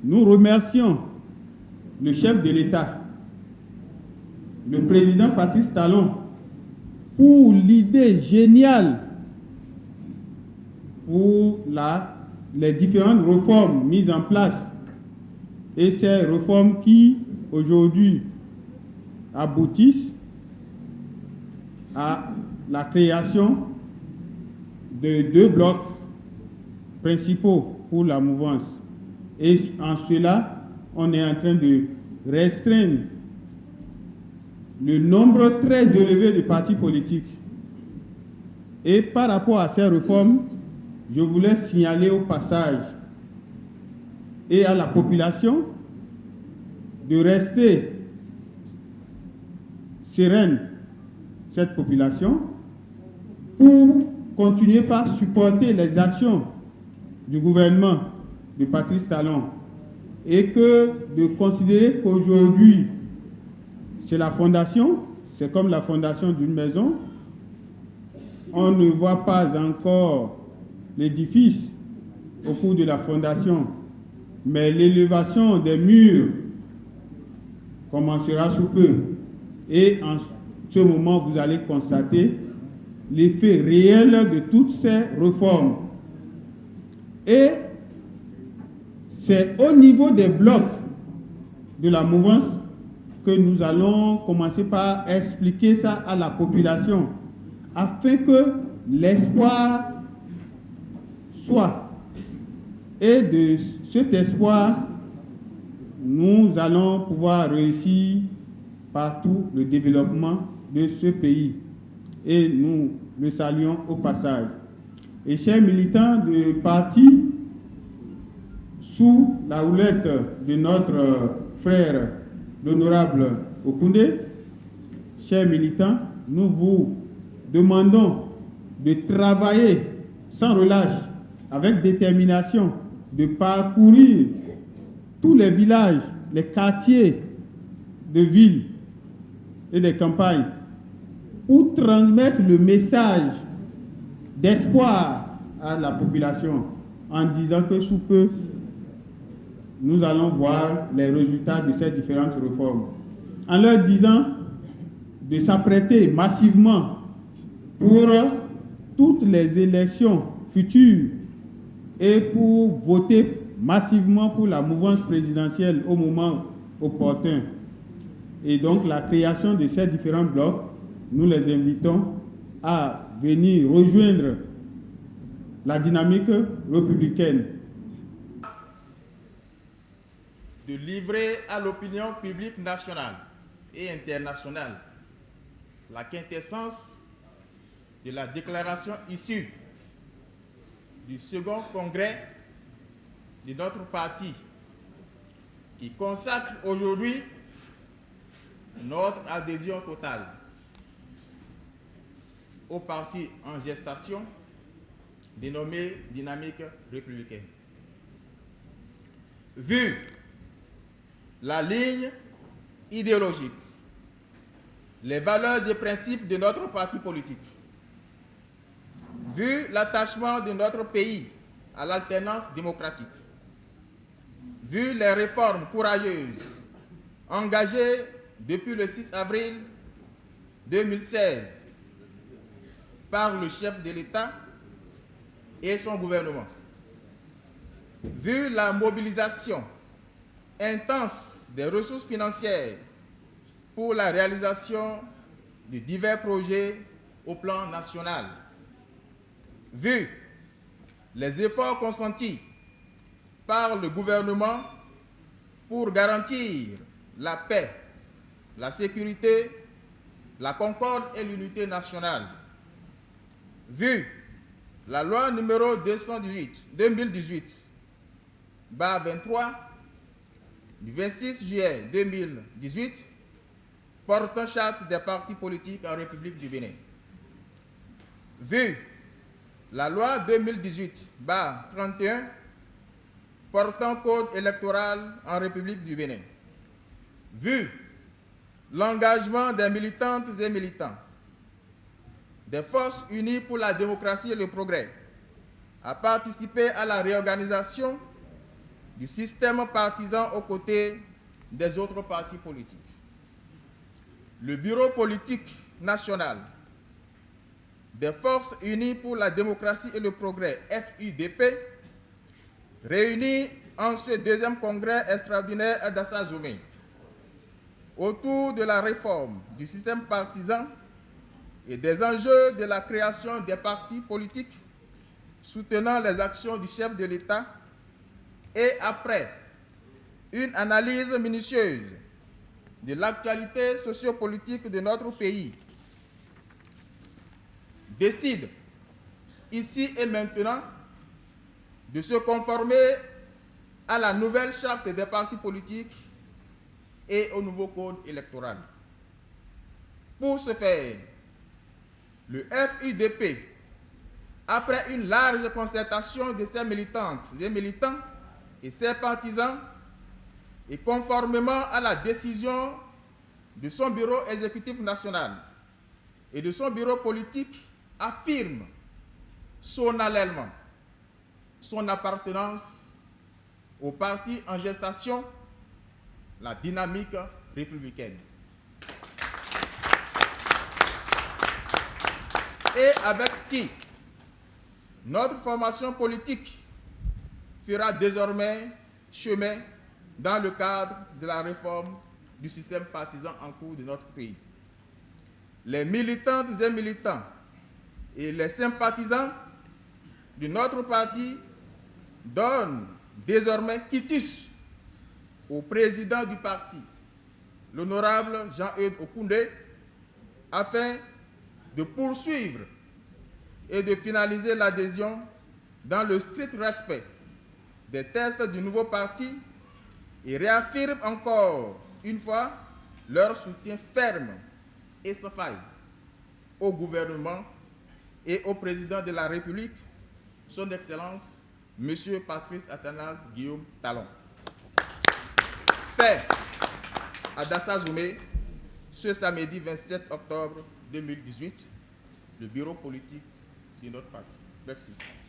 nous remercions le chef de l'État, le président Patrice Talon, pour l'idée géniale pour les différentes réformes mises en place. Et ces réformes qui, aujourd'hui, aboutissent à la création de 2 blocs principaux pour la mouvance. Et en cela, on est en train de restreindre le nombre très élevé de partis politiques. Et par rapport à ces réformes, je voulais signaler au passage et à la population de rester sereine, cette population, pour continuer par supporter les actions du gouvernement de Patrice Talon et que de considérer qu'aujourd'hui, c'est la fondation, c'est comme la fondation d'une maison. On ne voit pas encore l'édifice au cours de la fondation, mais l'élévation des murs commencera sous peu. Et en ce moment, vous allez constater l'effet réel de toutes ces réformes. Et c'est au niveau des blocs de la mouvance que nous allons commencer par expliquer ça à la population, afin que l'espoir soit. Et de cet espoir, nous allons pouvoir réussir partout le développement de ce pays. Et nous le saluons au passage. Et chers militants de parti, sous la houlette de notre frère, l'honorable Okoundé, chers militants, nous vous demandons de travailler sans relâche, avec détermination, de parcourir tous les villages, les quartiers de villes et des campagnes pour transmettre le message d'espoir à la population en disant que sous peu, nous allons voir les résultats de ces différentes réformes. En leur disant de s'apprêter massivement pour toutes les élections futures et pour voter massivement pour la mouvance présidentielle au moment opportun. Et donc la création de ces différents blocs, nous les invitons à venir rejoindre la dynamique républicaine. De livrer à l'opinion publique nationale et internationale la quintessence de la déclaration issue du second congrès de notre parti, qui consacre aujourd'hui notre adhésion totale au parti en gestation dénommé Dynamique républicaine. Vu la ligne idéologique, les valeurs et principes de notre parti politique, vu l'attachement de notre pays à l'alternance démocratique, vu les réformes courageuses engagées depuis le 6 avril 2016 par le chef de l'État et son gouvernement, vu la mobilisation intense des ressources financières pour la réalisation de divers projets au plan national, vu les efforts consentis par le gouvernement pour garantir la paix, la sécurité, la concorde et l'unité nationale, vu la loi numéro 2018/23 du 26 juillet 2018 portant charte des partis politiques en République du Bénin, vu la loi 2018/31 portant code électoral en République du Bénin, vu l'engagement des militantes et militants des Forces unies pour la démocratie et le progrès à participer à la réorganisation du système partisan aux côtés des autres partis politiques. Le Bureau politique national des Forces unies pour la démocratie et le progrès, FUDP, réuni en ce deuxième congrès extraordinaire d'Assazoumé autour de la réforme du système partisan et des enjeux de la création des partis politiques soutenant les actions du chef de l'État, et après une analyse minutieuse de l'actualité sociopolitique de notre pays, décide ici et maintenant de se conformer à la nouvelle charte des partis politiques et au nouveau code électoral. Pour ce faire, le FUDP, après une large concertation de ses militantes et militants et ses partisans, et conformément à la décision de son bureau exécutif national et de son bureau politique, affirme solennellement son appartenance au parti en gestation, la dynamique républicaine. Et avec qui notre formation politique fera désormais chemin dans le cadre de la réforme du système partisan en cours de notre pays. Les militantes et militants et les sympathisants de notre parti donnent désormais quitus au président du parti, l'honorable Jean-Eudes Okoundé, afin de poursuivre et de finaliser l'adhésion dans le strict respect des tests du nouveau parti, et réaffirment encore une fois leur soutien ferme et sans faille au gouvernement et au président de la République, son Excellence, M. Patrice Athanase Guillaume Talon. Fait à Dassazoumé, ce samedi 27 octobre 2018, le bureau politique de notre parti. Merci.